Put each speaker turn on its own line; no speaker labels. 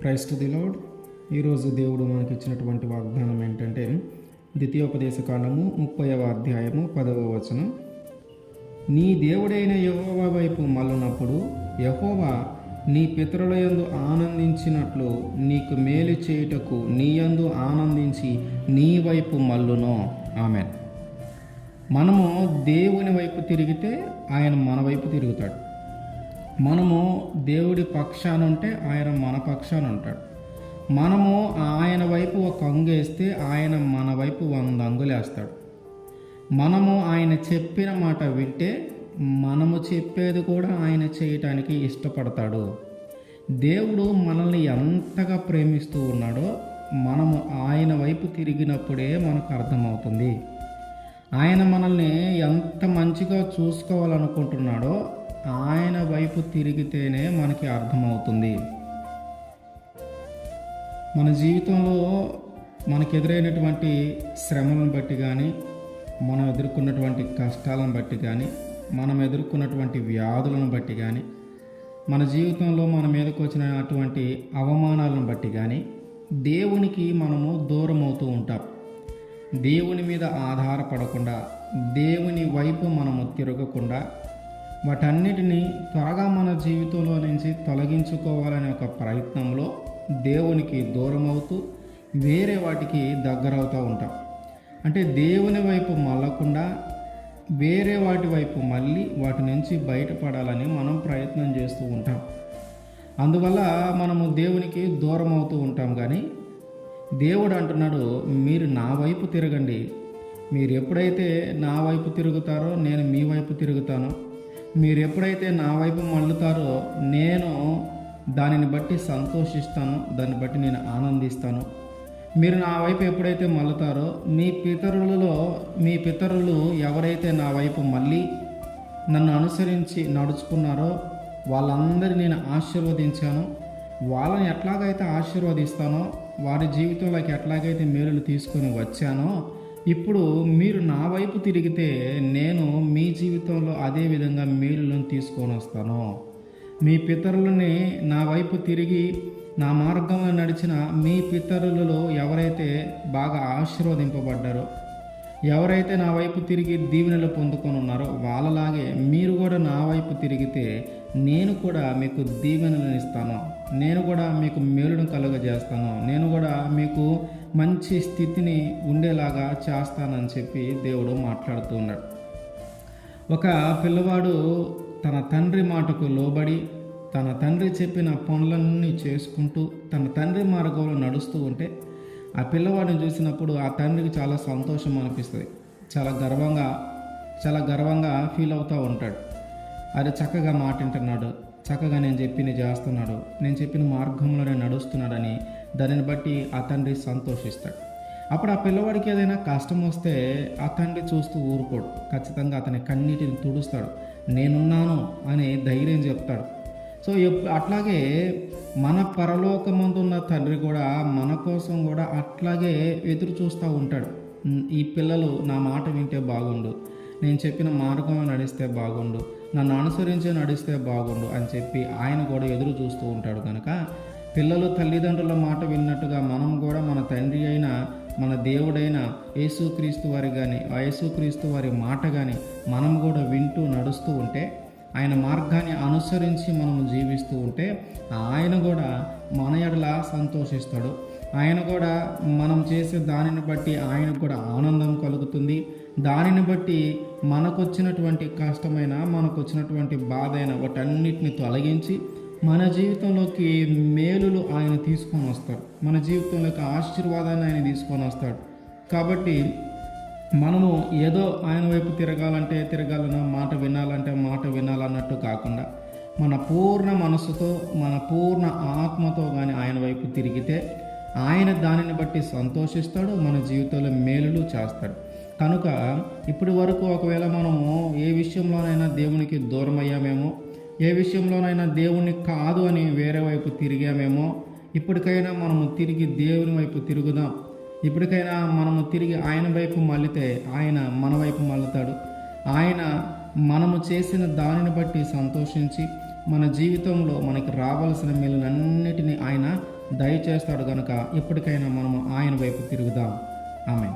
Praise to the lord. ఈరోజు దేవుడు మనకి ఇచ్చినటువంటి వాగ్దానం ఏంటంటే ద్వితీయోపదేశకాండము 30వ అధ్యాయము 10వ వచనం. నీ దేవుడైన యెహోవా వైపు మళ్ళునప్పుడు యెహోవా నీ పితరుల యందు ఆనందించినట్లు నీకు మేలు చేయుటకు నీ యందు ఆనందించి నీ వైపు మళ్ళును. ఆమేన్. మనము దేవుని వైపు తిరిగితే ఆయన మన వైపు తిరుగుతాడు. మనము దేవుడి పక్షాన ఉంటే ఆయన మన పక్షాన ఉంటాడు. మనము ఆయన వైపు ఒక అంగేస్తే ఆయన మన వైపు 100 అంగులేస్తాడు. మనము ఆయన చెప్పిన మాట వింటే మనము చెప్పేది కూడా ఆయన చేయటానికి ఇష్టపడతాడు. దేవుడు మనల్ని ఎంతగా ప్రేమిస్తూ ఉన్నాడో మనము ఆయన వైపు తిరిగినప్పుడే మనకు అర్థమవుతుంది. ఆయన మనల్ని ఎంత మంచిగా చూసుకోవాలనుకుంటున్నాడో ఆయన వైపు తిరిగితేనే మనకి అర్థమవుతుంది. మన జీవితంలో మనకు ఎదురైనటువంటి శ్రమలను బట్టి కానీ, మనం ఎదుర్కొన్నటువంటి కష్టాలను బట్టి కానీ, మనం ఎదుర్కొన్నటువంటి వ్యాధులను బట్టి కానీ, మన జీవితంలో మన మీదకు వచ్చినటువంటి అవమానాలను బట్టి కానీ దేవునికి మనము దూరం అవుతూ ఉంటాం. దేవుని మీద ఆధారపడకుండా, దేవుని వైపు మనము తిరగకుండా, వాటన్నిటినీ త్వరగా మన జీవితంలో నుంచి తొలగించుకోవాలనే ఒక ప్రయత్నంలో దేవునికి దూరం అవుతూ వేరే వాటికి దగ్గరవుతూ ఉంటాం. అంటే దేవుని వైపు మళ్ళకుండా వేరే వాటి వైపు మళ్ళీ వాటి నుంచి బయటపడాలని మనం ప్రయత్నం చేస్తూ ఉంటాం. అందువల్ల మనము దేవునికి దూరం అవుతూ ఉంటాం. కానీ దేవుడు అంటున్నాడు, మీరు నా వైపు తిరగండి. మీరు ఎప్పుడైతే నా వైపు తిరుగుతారో నేను మీ వైపు తిరుగుతాను. మీరు ఎప్పుడైతే నా వైపు మళ్ళుతారో నేను దానిని బట్టి సంతోషిస్తాను, దాన్ని బట్టి నేను ఆనందిస్తాను. మీరు నా వైపు ఎప్పుడైతే మళ్ళుతారో మీ పితరులు ఎవరైతే నా వైపు మళ్ళీ నన్ను అనుసరించి నడుచుకున్నారో వాళ్ళందరినీ నేను ఆశీర్వదించాను. వాళ్ళని ఎట్లాగైతే ఆశీర్వదిస్తానో, వారి జీవితంలోకి ఎట్లాగైతే మేలులు తీసుకొని వచ్చానో, ఇప్పుడు మీరు నా వైపు తిరిగితే నేను మీ జీవితంలో అదే విధంగా మేలులను తీసుకొని వస్తాను. మీ పితరులని నా వైపు తిరిగి నా మార్గంలో నడిచిన మీ పితరులలో ఎవరైతే బాగా ఆశీర్వదింపబడ్డారో, ఎవరైతే నా వైపు తిరిగి దీవెనలు పొందుకొని ఉన్నారో వాళ్ళలాగే మీరు కూడా నా వైపు తిరిగితే నేను కూడా మీకు దీవెనలను ఇస్తాను. నేను కూడా మీకు మేలును కలుగజేస్తాను. నేను కూడా మీకు మంచి స్థితిని ఉండేలాగా చేస్తానని చెప్పి దేవుడు మాట్లాడుతూ ఉన్నాడు. ఒక పిల్లవాడు తన తండ్రి మాటకు లోబడి తన తండ్రి చెప్పిన పనులన్నీ చేసుకుంటూ తన తండ్రి మార్గంలో నడుస్తూ ఉంటే ఆ పిల్లవాడిని చూసినప్పుడు ఆ తండ్రికి చాలా సంతోషం అనిపిస్తుంది. చాలా గర్వంగా ఫీల్ అవుతూ ఉంటాడు. అది చక్కగా మాట వింటున్నాడు, చక్కగా నేను చెప్పింది చేస్తున్నాడు, నేను చెప్పిన మార్గంలోనే నడుస్తున్నాడని దానిని బట్టి ఆ తండ్రి సంతోషిస్తాడు. అప్పుడు ఆ పిల్లవాడికి ఏదైనా కష్టం వస్తే ఆ తండ్రి చూస్తూ ఊరుకోడు. ఖచ్చితంగా అతని కన్నీటిని తుడుస్తాడు. నేనున్నాను అని ధైర్యం చెప్తాడు. సో అట్లాగే మన పరలోకమందున్న తండ్రి కూడా మన కోసం కూడా అట్లాగే ఎదురు చూస్తూ ఉంటాడు. ఈ పిల్లలు నా మాట వింటే బాగుండు, నేను చెప్పిన మార్గంలో నడిస్తే బాగుండు, నన్ను అనుసరించి నడిస్తే బాగుండు అని చెప్పి ఆయన కూడా ఎదురు చూస్తూ ఉంటాడు. కనుక పిల్లలు తల్లిదండ్రుల మాట విన్నట్టుగా మనం కూడా మన తండ్రి అయిన మన దేవుడైన యేసుక్రీస్తు వారి మాట కానీ మనం కూడా వింటూ నడుస్తూ ఉంటే, ఆయన మార్గాన్ని అనుసరించి మనము జీవిస్తూ ఉంటే ఆయన కూడా మన ఎడల సంతోషిస్తాడు. ఆయన కూడా మనం చేసే దానిని బట్టి ఆయనకు కూడా ఆనందం కలుగుతుంది. దానిని బట్టి మనకొచ్చినటువంటి కష్టమైన, మనకొచ్చినటువంటి బాధ అయిన వాటన్నిటిని తొలగించి మన జీవితంలోకి మేలులు ఆయన తీసుకొని వస్తాడు. మన జీవితంలోకి ఆశీర్వాదాన్ని ఆయన తీసుకొని వస్తాడు. కాబట్టి మనము ఏదో ఆయన వైపు తిరగాలన్నా, మాట వినాలన్నట్టు కాకుండా మన పూర్ణ మనసుతో, మన పూర్ణ ఆత్మతో కానీ ఆయన వైపు తిరిగితే ఆయన దానిని బట్టి సంతోషిస్తాడు, మన జీవితంలో మేలులు చేస్తాడు. కనుక ఇప్పటి వరకు ఒకవేళ మనము ఏ విషయంలోనైనా దేవునికి దూరం అయ్యామేమో, ఏ విషయంలోనైనా దేవుణ్ణి కాదు అని వేరే వైపు తిరిగామేమో, ఇప్పటికైనా మనము తిరిగి దేవుని వైపు తిరుగుదాం. ఇప్పటికైనా మనము తిరిగి ఆయన వైపు మళ్ళితే ఆయన మన వైపు మళ్ళుతాడు. ఆయన మనము చేసిన దానిని బట్టి సంతోషించి మన జీవితంలో మనకి రావాల్సిన మేలులన్నిటినీ ఆయన దయచేస్తాడు గనుక ఇప్పటికైనా మనము ఆయన వైపు తిరుగుదాం. ఆమేన్.